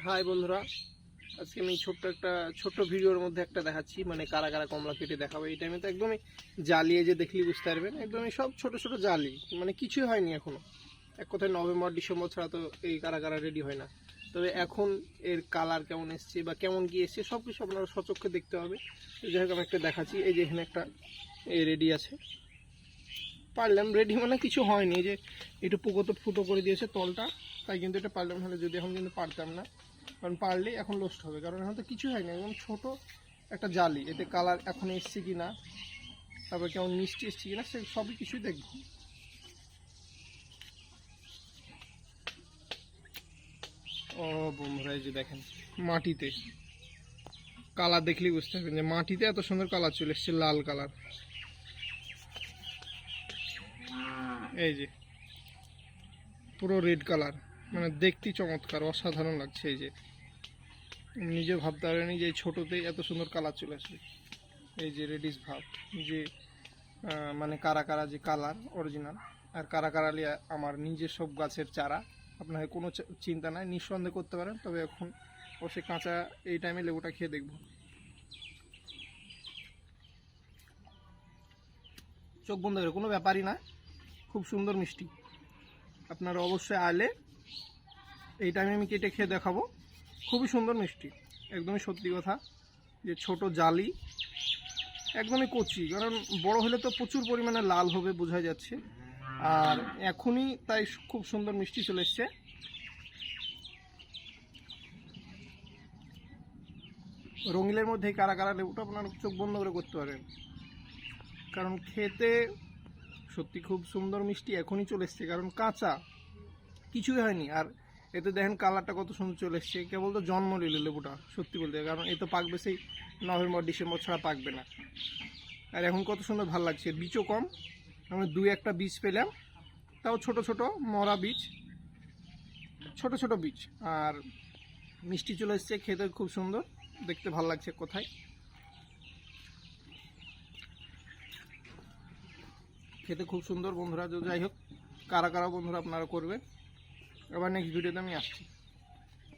High বন্ধুরা, আজকে আমি ছোট্ট ভিডিওর মধ্যে একটা দেখাচ্ছি, মানে কারা কারা কমলা কেটে দেখাবো। এই টাইমে তো একদমই জ্বালিয়ে যে দেখলি বুঝতে পারবেন, একদমই সব ছোট ছোট জালি, মানে কিছুই হয়নি এখনো। এক কথায় নভেম্বর ডিসেম্বর ছাড়া তো এই কারা কারা রেডি হয় না। তবে এখন এর কালার কেমন এসছে বা কেমন কি এসছে সব কিছু আপনারা সচক্ষে দেখতে হবে। যাই হোক, আমি একটা দেখাচ্ছি। এই যে এখানে একটা রেডি আছে, পারলাম রেডি, মানে কিছু হয়নি। এই যে একটু পুকোতে ফুটো করে দিয়েছে তলটা, তাই কিন্তু এটা পারলাম, হলে যদি এখন কিন্তু পারতাম না, কারণ পারলেই এখন লোস্ট হবে, কারণ এখন তো কিছু হয়নি, একদম ছোট একটা জালি। এতে কালার এখন এসছে কি না, তারপর কেমন মিষ্টি এসছে কিনা, সে সবই কিছুই দেখব। ও বন্ধুরা, এই যে দেখেন মাটিতে কালার দেখলেই বুঝতে পারবেন যে মাটিতে এত সুন্দর কালার চলে এসছে, লাল কালার। এই যে পুরো রেড কালার, মানে দেখতেই চমৎকার, অসাধারণ লাগছে। এই যে নিজে ভাবতে পারেনি যে ছোটোতেই এত সুন্দর কালার চলে আসবে। এই যে রেডিশ ভাব, যে মানে কারা কারা যে কালার অরিজিনাল, আর কারা কারালি আমার নিজের সব গাছের চারা। আপনাকে কোনো চিন্তা নাই, নিঃসন্দেহ করতে পারেন। তবে এখন অবশ্যই কাঁচা এই টাইমে লেবুটা খেয়ে দেখব। চোখ বন্ধ করে, কোনো ব্যাপারই না, খুব সুন্দর মিষ্টি। আপনারা অবশ্যই আলে এই টাইমে আমি কেটে খেয়ে দেখাবো। খুবই সুন্দর মিষ্টি, একদমই সত্যি কথা, যে ছোট জালি, একদমই কচি, কারণ বড় হলে তো প্রচুর পরিমাণে লাল হবে বোঝা যাচ্ছে। আর এখনই তাই খুব সুন্দর মিষ্টি চলে এসছে। রঙিলের মধ্যে কারা কারা লেবুটা আপনারা চোখ বন্ধ করে করতে পারেন, কারণ খেতে সত্যি খুব সুন্দর মিষ্টি। এখনই চলে এসছে, কারণ কাঁচা কিছুই হয়নি। আর এতে দেখেন কালারটা কত সুন্দর চলে এসছে, কেবল তো জন্ম নিল লেবুটা সত্যি বলতে, কারণ এ তো পাকবে সেই নভেম্বর ডিসেম্বর ছাড়া পাকবে না। আর এখন কত সুন্দর ভালো লাগছে, বীজও কম, আমি দুই একটা বীজ পেলাম, তাও ছোট ছোট মরা বীজ, ছোট ছোট বীজ। আর মিষ্টি চলে এসছে, খেতে খুব সুন্দর, দেখতে ভালো লাগছে কোথায়, খেতে খুব সুন্দর বন্ধুরা। যাই হোক, কারা কারা বন্ধুরা আপনারা করবেন। আবার নেক্সট ভিডিওতে আমি আসছি।